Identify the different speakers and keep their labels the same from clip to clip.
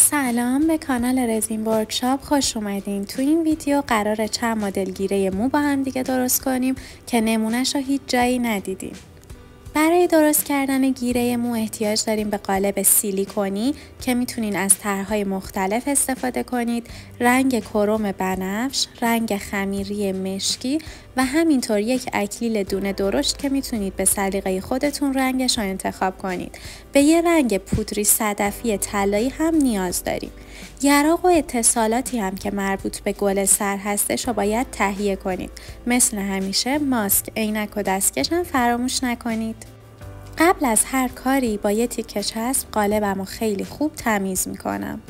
Speaker 1: سلام، به کانال رزین ورکشاپ خوش اومدین. تو این ویدیو قراره چند مدل گیره مو با هم دیگه درست کنیم که نمونهش رو هیچ جایی ندیدیم. برای درست کردن گیره مو احتیاج داریم به قالب سیلیکونی که میتونین از طرح‌های مختلف استفاده کنید، رنگ کروم بنفش، رنگ خمیری مشکی و همینطور یک اکلیل دونه درشت که میتونید به سلیقه خودتون رنگش رو انتخاب کنید. به یه رنگ پودری صدفی طلایی هم نیاز داریم. یراق و اتصالاتی هم که مربوط به گل سر هستش رو باید تهیه کنید. مثل همیشه ماسک، عینک و دستکش هم فراموش نکنید. قبل از هر کاری با یه تیکه چسب قالبم رو خیلی خوب تمیز میکنم.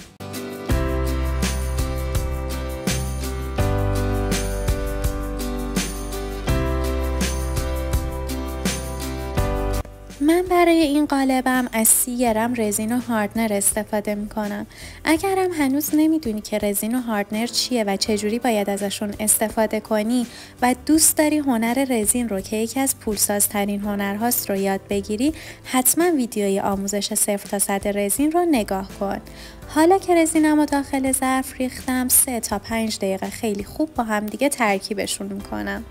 Speaker 1: من برای این قالبم از 30 گرم رزین و هاردنر استفاده میکنم. اگرم هنوز نمیدونی که رزین و هاردنر چیه و چجوری باید ازشون استفاده کنی و دوست داری هنر رزین رو که یکی از پولسازترین هنرهاست رو یاد بگیری، حتما ویدیوی آموزش 0 تا 100 رزین رو نگاه کن. حالا که رزینم رو داخل ظرف ریختم 3 تا 5 دقیقه خیلی خوب با هم دیگه ترکیبشون میکنم.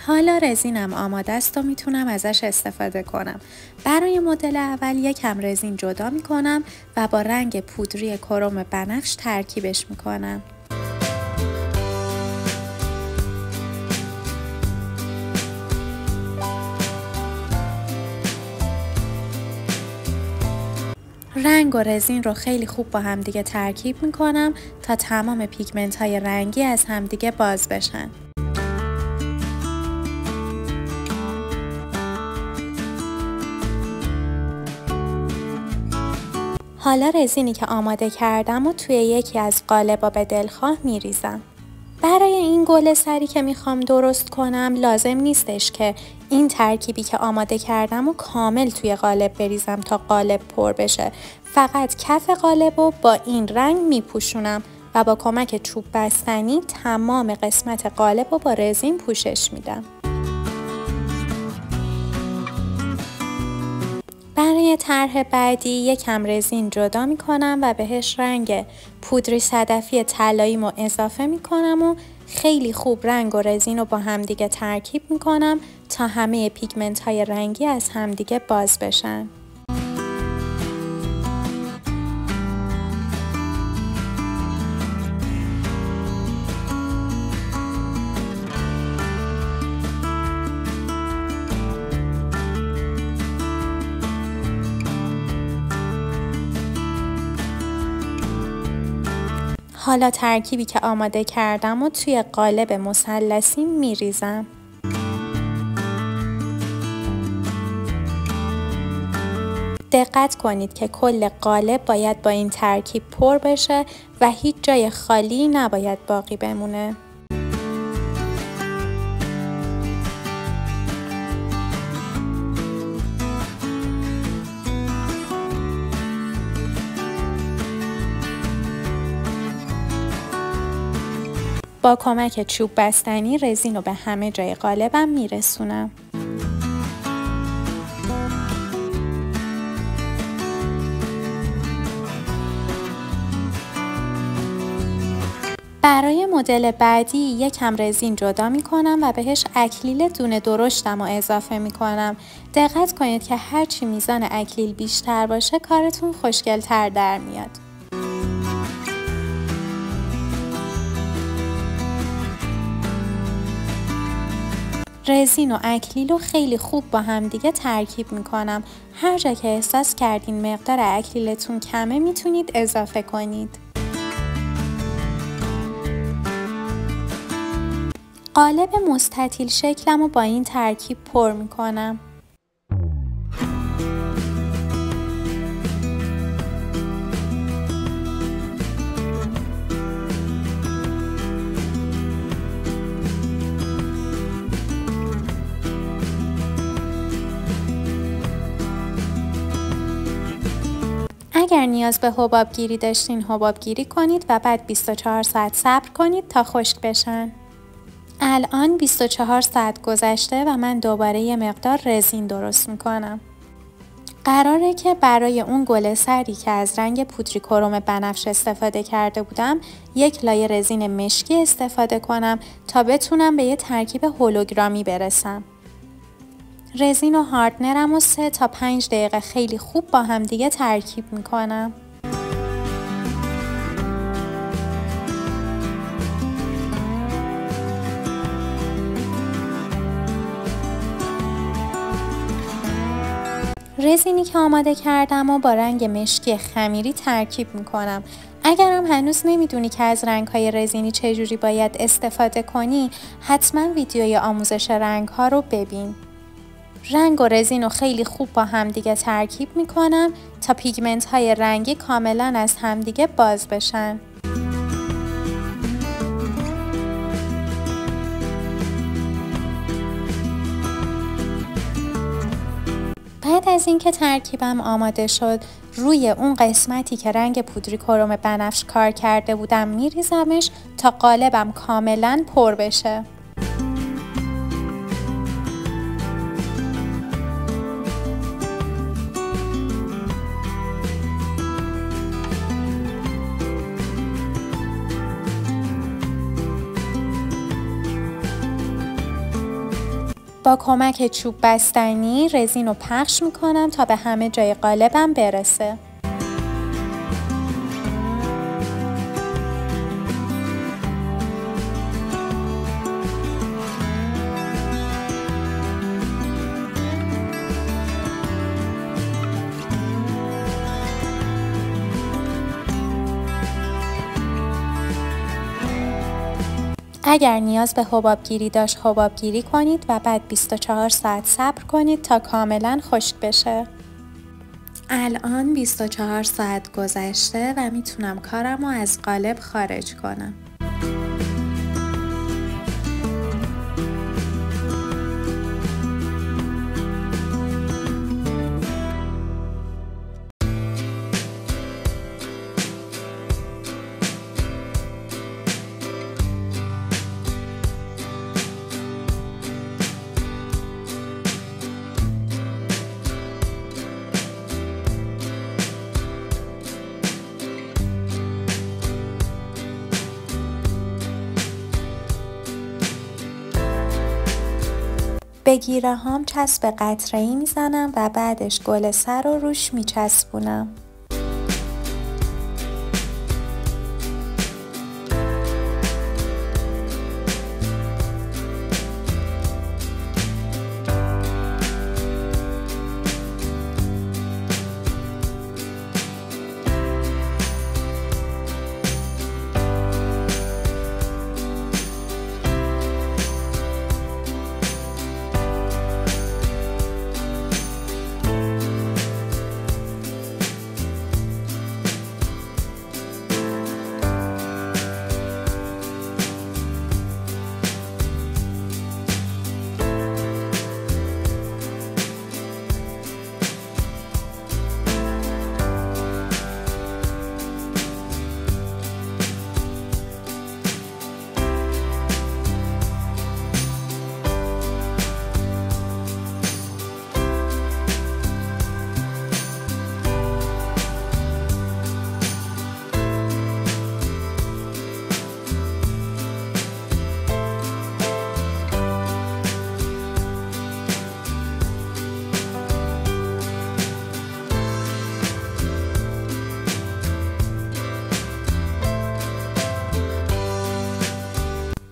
Speaker 1: حالا رزینم آماده است و میتونم ازش استفاده کنم. برای مدل اول یکم رزین جدا میکنم و با رنگ پودری کروم بنفش ترکیبش میکنم. رنگ و رزین رو خیلی خوب با همدیگه ترکیب میکنم تا تمام پیگمنت های رنگی از همدیگه باز بشن. حالا رزینی که آماده کردم و توی یکی از قالب‌ها به دلخواه میریزم. برای این گل سری که میخوام درست کنم لازم نیستش که این ترکیبی که آماده کردم و کامل توی قالب بریزم تا قالب پر بشه. فقط کف قالب رو با این رنگ میپوشونم و با کمک چوب بستنی تمام قسمت قالب رو با رزین پوشش میدم. برای طرح بعدی یکم رزین جدا میکنم و بهش رنگ پودری صدفی طلاییمو اضافه میکنم و خیلی خوب رنگ و رزین رو با همدیگه ترکیب میکنم تا همه پیگمنت های رنگی از همدیگه باز بشن. حالا ترکیبی که آماده کردم و توی قالب مثلثی میریزم. دقت کنید که کل قالب باید با این ترکیب پر بشه و هیچ جای خالی نباید باقی بمونه. با کمک چوب بستنی رزین رو به همه جای قالبم میرسونم. برای مدل بعدی یکم رزین جدا میکنم و بهش اکلیل دونه درشتم رو اضافه میکنم. دقت کنید که هرچی میزان اکلیل بیشتر باشه کارتون خوشگل‌تر در میاد. رزین و اکلیل رو خیلی خوب با هم دیگه ترکیب میکنم. هر جا که احساس کردین مقدار اکلیلتون کمه میتونید اضافه کنید. قالب مستطیل شکلم رو با این ترکیب پر میکنم. اگر نیاز به حبابگیری داشتین حبابگیری کنید و بعد 24 ساعت صبر کنید تا خشک بشن. الان 24 ساعت گذشته و من دوباره یه مقدار رزین درست میکنم. قراره که برای اون گل سری که از رنگ پودری کروم بنفش استفاده کرده بودم یک لایه رزین مشکی استفاده کنم تا بتونم به یه ترکیب هولوگرامی برسم. رزین و هاردنرم رو 3 تا 5 دقیقه خیلی خوب با هم دیگه ترکیب میکنم. رزینی که آماده کردم و با رنگ مشکی خمیری ترکیب میکنم. اگرم هنوز نمیدونی که از رنگ‌های رزینی چجوری باید استفاده کنی، حتما ویدیوی آموزش رنگ‌ها رو ببین. رنگ و رزین رو خیلی خوب با همدیگه ترکیب میکنم تا پیگمنت‌های رنگی کاملا از همدیگه باز بشن. بعد از اینکه ترکیبم آماده شد، روی اون قسمتی که رنگ پودری کروم بنفش کار کرده بودم میریزمش تا قالبم کاملا پر بشه. با کمک چوب بستنی رزین رو پخش میکنم تا به همه جای قالبم برسه. اگر نیاز به حبابگیری داشت حبابگیری کنید و بعد 24 ساعت صبر کنید تا کاملا خشک بشه. الان 24 ساعت گذشته و میتونم کارم رو از قالب خارج کنم. به گیره هام چسب قطره‌ای میزنم و بعدش گل سر رو روش میچسبونم.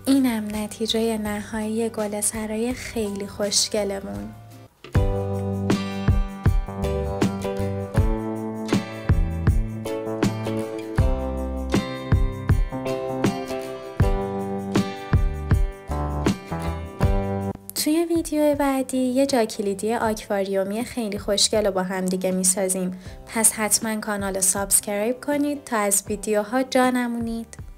Speaker 1: اینم نتیجه نهایی گل سرای خیلی خوشگلمون. توی ویدیو بعدی یه جا کلیدی آکواریومی خیلی خوشگل رو با هم دیگه میسازیم. پس حتما کانال رو سابسکرایب کنید تا از ویدیوها جا نمونید.